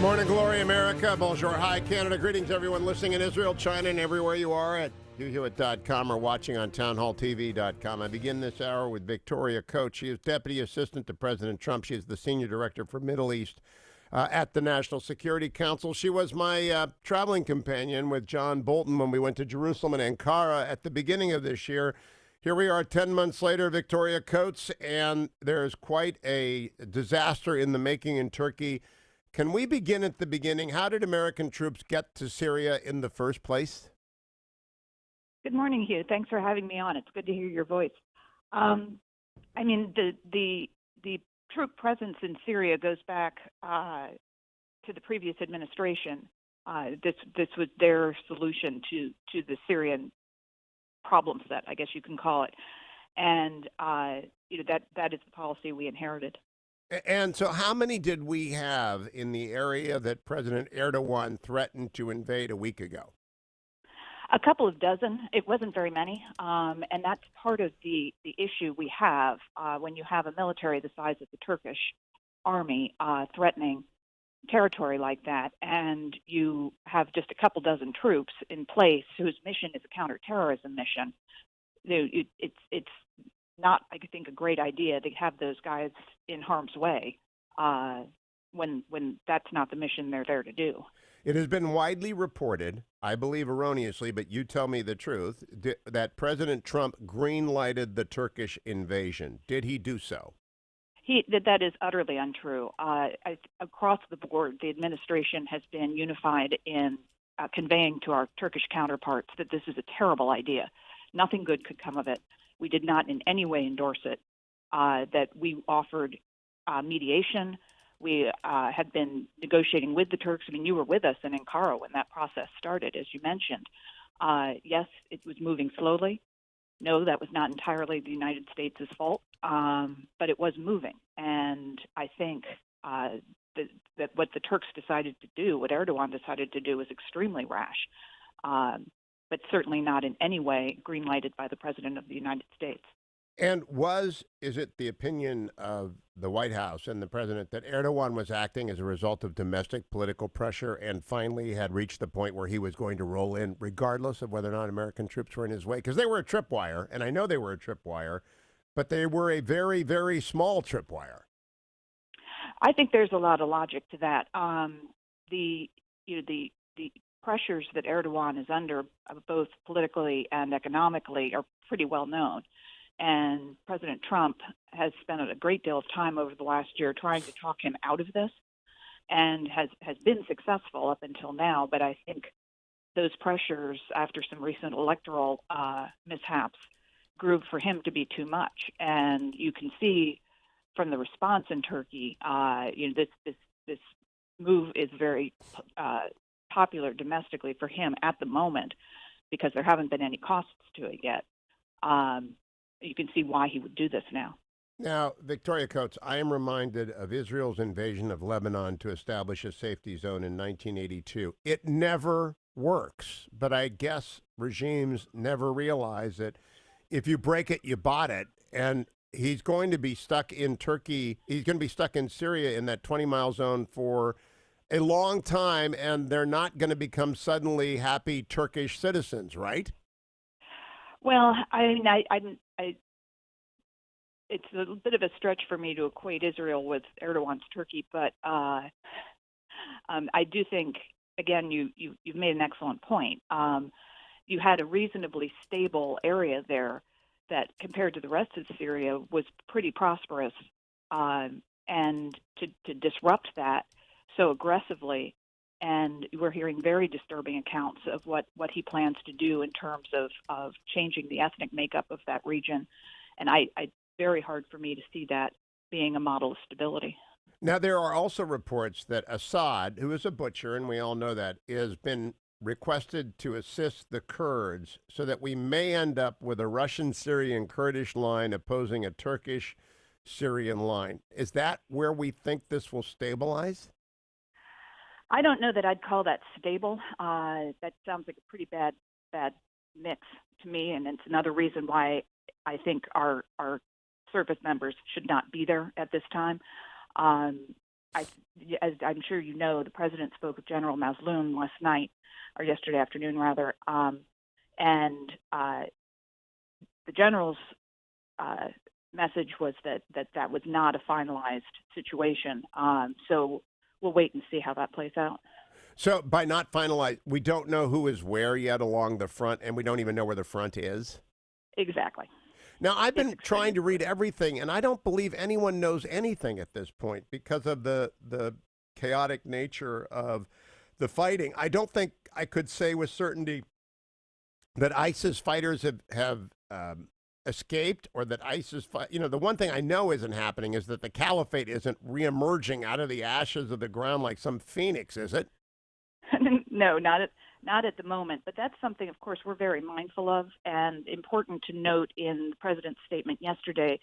Morning glory, America. Bonjour, hi, Canada. Greetings, everyone listening in Israel, China, and everywhere you are at HughHewitt.com or watching on TownHallTV.com. I begin this hour with Victoria Coates. She is Deputy Assistant to President Trump. She is the Senior Director for Middle East at the National Security Council. She was my traveling companion with John Bolton when we went to Jerusalem and Ankara at the beginning of this year. Here we are 10 months later, Victoria Coates, and there's quite a disaster in the making in Turkey. Can we begin at the beginning? How did American troops get to Syria in the first place? Good morning, Hugh. Thanks for having me on. It's good to hear your voice. The troop presence in Syria goes back to the previous administration. This was their solution to the Syrian problem set, I guess you can call it, and that is the policy we inherited. And so how many did we have in the area that President Erdogan threatened to invade a week ago? A couple of dozen. It wasn't very many, and that's part of the issue we have when you have a military the size of the Turkish army threatening territory like that, and you have just a couple dozen troops in place whose mission is a counterterrorism mission. It's not, I think, a great idea to have those guys in harm's way when that's not the mission they're there to do. It has been widely reported, I believe erroneously, but you tell me the truth, that President Trump green-lighted the Turkish invasion. Did he do so? That is utterly untrue. Across the board, the administration has been unified in conveying to our Turkish counterparts that this is a terrible idea. Nothing good could come of it. We did not in any way endorse it, that we offered mediation. We had been negotiating with the Turks. I mean, you were with us in Ankara when that process started, as you mentioned. Yes, it was moving slowly. No, that was not entirely the United States' fault, but it was moving. And I think that what the Turks decided to do, what Erdogan decided to do, was extremely rash. But certainly not in any way green-lighted by the President of the United States. And is it the opinion of the White House and the President that Erdogan was acting as a result of domestic political pressure and finally had reached the point where he was going to roll in regardless of whether or not American troops were in his way? Because they were a tripwire, and I know they were a tripwire, but they were a very, very small tripwire. I think there's a lot of logic to that. The pressures that Erdogan is under, both politically and economically, are pretty well known. And President Trump has spent a great deal of time over the last year trying to talk him out of this, and has been successful up until now. But I think those pressures, after some recent electoral mishaps, grew for him to be too much. And you can see from the response in Turkey, this move is very popular domestically for him at the moment because there haven't been any costs to it yet. You can see why he would do this now. Now, Victoria Coates, I am reminded of Israel's invasion of Lebanon to establish a safety zone in 1982. It never works, but I guess regimes never realize that if you break it, you bought it. And he's going to be stuck in Turkey. He's going to be stuck in Syria in that 20-mile zone for a long time, and they're not going to become suddenly happy Turkish citizens, right? Well, it's a bit of a stretch for me to equate Israel with Erdogan's Turkey, but I do think, again, you've made an excellent point. You had a reasonably stable area there that, compared to the rest of Syria, was pretty prosperous, and to disrupt that so aggressively, and we're hearing very disturbing accounts of what he plans to do in terms of changing the ethnic makeup of that region. And it's very hard for me to see that being a model of stability. Now, there are also reports that Assad, who is a butcher, and we all know that, has been requested to assist the Kurds so that we may end up with a Russian-Syrian Kurdish line opposing a Turkish-Syrian line. Is that where we think this will stabilize? I don't know that I'd call that stable. That sounds like a pretty bad mix to me, and it's another reason why I think our service members should not be there at this time. as I'm sure you know, the president spoke with General Mazloum last night, or yesterday afternoon, rather, and the general's uh, message was that was not a finalized situation. So we'll wait and see how that plays out. So by not finalized, we don't know who is where yet along the front, and we don't even know where the front is. Exactly. Now, I've It's been trying extremely to read fluid. everything, and I don't believe anyone knows anything at this point because of the chaotic nature of the fighting. I don't think I could say with certainty that ISIS fighters have escaped, or that the one thing I know isn't happening is that the caliphate isn't reemerging out of the ashes of the ground like some phoenix, is it? No, not at the moment. But that's something, of course, we're very mindful of, and important to note in the president's statement yesterday.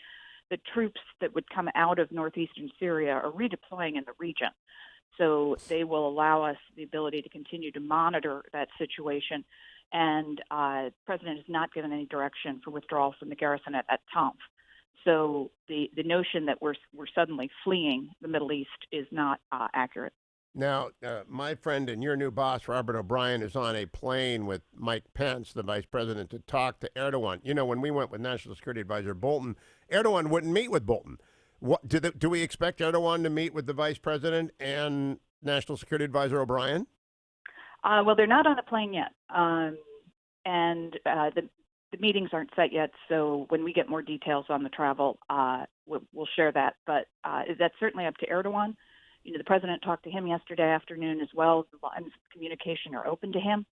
The troops that would come out of northeastern Syria are redeploying in the region. So they will allow us the ability to continue to monitor that situation. And the president has not given any direction for withdrawal from the garrison at Tanf. So the notion that we're suddenly fleeing the Middle East is not accurate. Now, my friend and your new boss, Robert O'Brien, is on a plane with Mike Pence, the vice president, to talk to Erdogan. You know, when we went with National Security Advisor Bolton, Erdogan wouldn't meet with Bolton. Do we expect Erdogan to meet with the vice president and National Security Advisor O'Brien? Well, they're not on the plane yet, and the meetings aren't set yet. So when we get more details on the travel, we'll share that. But that's certainly up to Erdogan. You know, the president talked to him yesterday afternoon as well. The lines of communication are open to him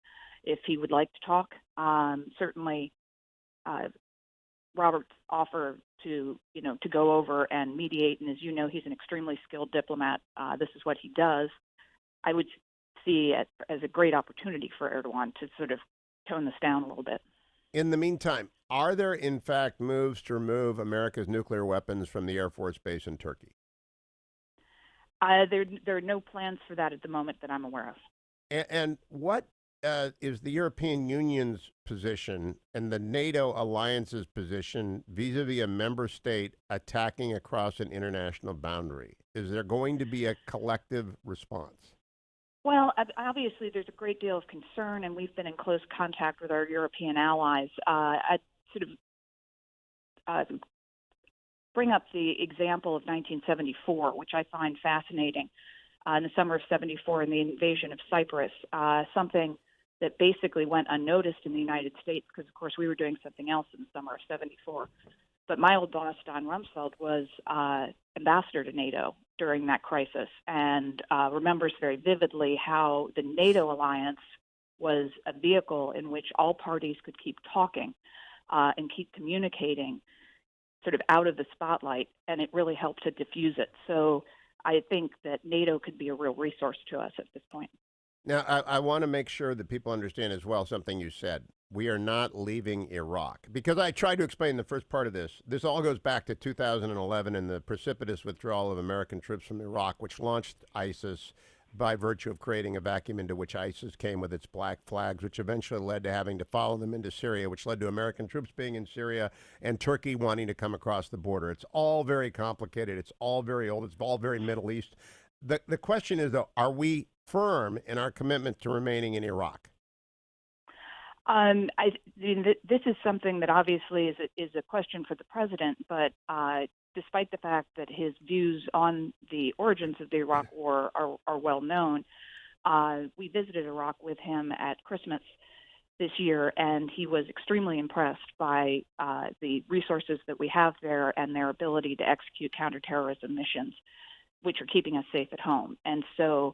if he would like to talk. Certainly, Robert's offer to go over and mediate, and as you know, he's an extremely skilled diplomat. This is what he does. I would see it as a great opportunity for Erdogan to sort of tone this down a little bit. In the meantime, are there in fact moves to remove America's nuclear weapons from the Air Force Base in Turkey? There are no plans for that at the moment that I'm aware of. And what is the European Union's position and the NATO alliance's position vis-a-vis a member state attacking across an international boundary? Is there going to be a collective response? Well, obviously, there's a great deal of concern, and we've been in close contact with our European allies. I sort of bring up the example of 1974, which I find fascinating. In the summer of 74, in the invasion of Cyprus, something that basically went unnoticed in the United States because, of course, we were doing something else in the summer of 74. But my old boss, Don Rumsfeld, was ambassador to NATO during that crisis and remembers very vividly how the NATO alliance was a vehicle in which all parties could keep talking and keep communicating sort of out of the spotlight, and it really helped to diffuse it. So I think that NATO could be a real resource to us at this point. Now, I want to make sure that people understand as well something you said. We are not leaving Iraq. Because I tried to explain the first part of this. This all goes back to 2011 and the precipitous withdrawal of American troops from Iraq, which launched ISIS by virtue of creating a vacuum into which ISIS came with its black flags, which eventually led to having to follow them into Syria, which led to American troops being in Syria and Turkey wanting to come across the border. It's all very complicated. It's all very old. It's all very Middle East. The question is, though, are we firm in our commitment to remaining in Iraq? This is something that obviously is a question for the president, but despite the fact that his views on the origins of the Iraq War are well known, we visited Iraq with him at Christmas this year, and he was extremely impressed by the resources that we have there and their ability to execute counterterrorism missions, which are keeping us safe at home. And so,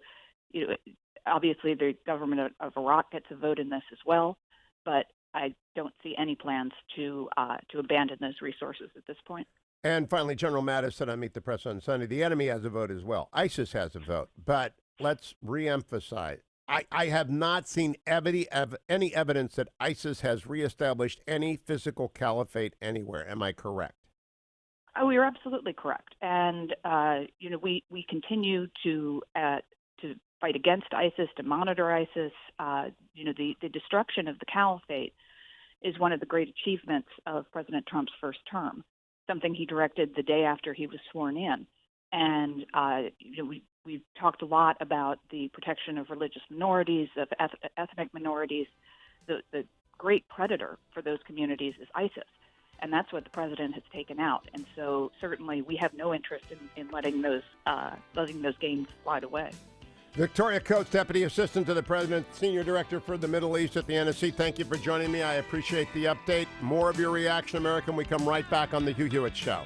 obviously, the government of Iraq gets a vote in this as well, but I don't see any plans to abandon those resources at this point. And finally, General Mattis said on Meet the Press on Sunday, the enemy has a vote as well. ISIS has a vote. But let's reemphasize, I have not seen any evidence that ISIS has reestablished any physical caliphate anywhere. Am I correct? Oh, you're absolutely correct. And, we continue to fight against ISIS, to monitor ISIS. The destruction of the caliphate is one of the great achievements of President Trump's first term, something he directed the day after he was sworn in. And, we've talked a lot about the protection of religious minorities, of ethnic minorities. The great predator for those communities is ISIS, and that's what the president has taken out. And so certainly we have no interest in letting those gains slide away. Victoria Coates, Deputy Assistant to the President, Senior Director for the Middle East at the NSC. Thank you for joining me. I appreciate the update. More of your reaction, America, when we come right back on the Hugh Hewitt Show.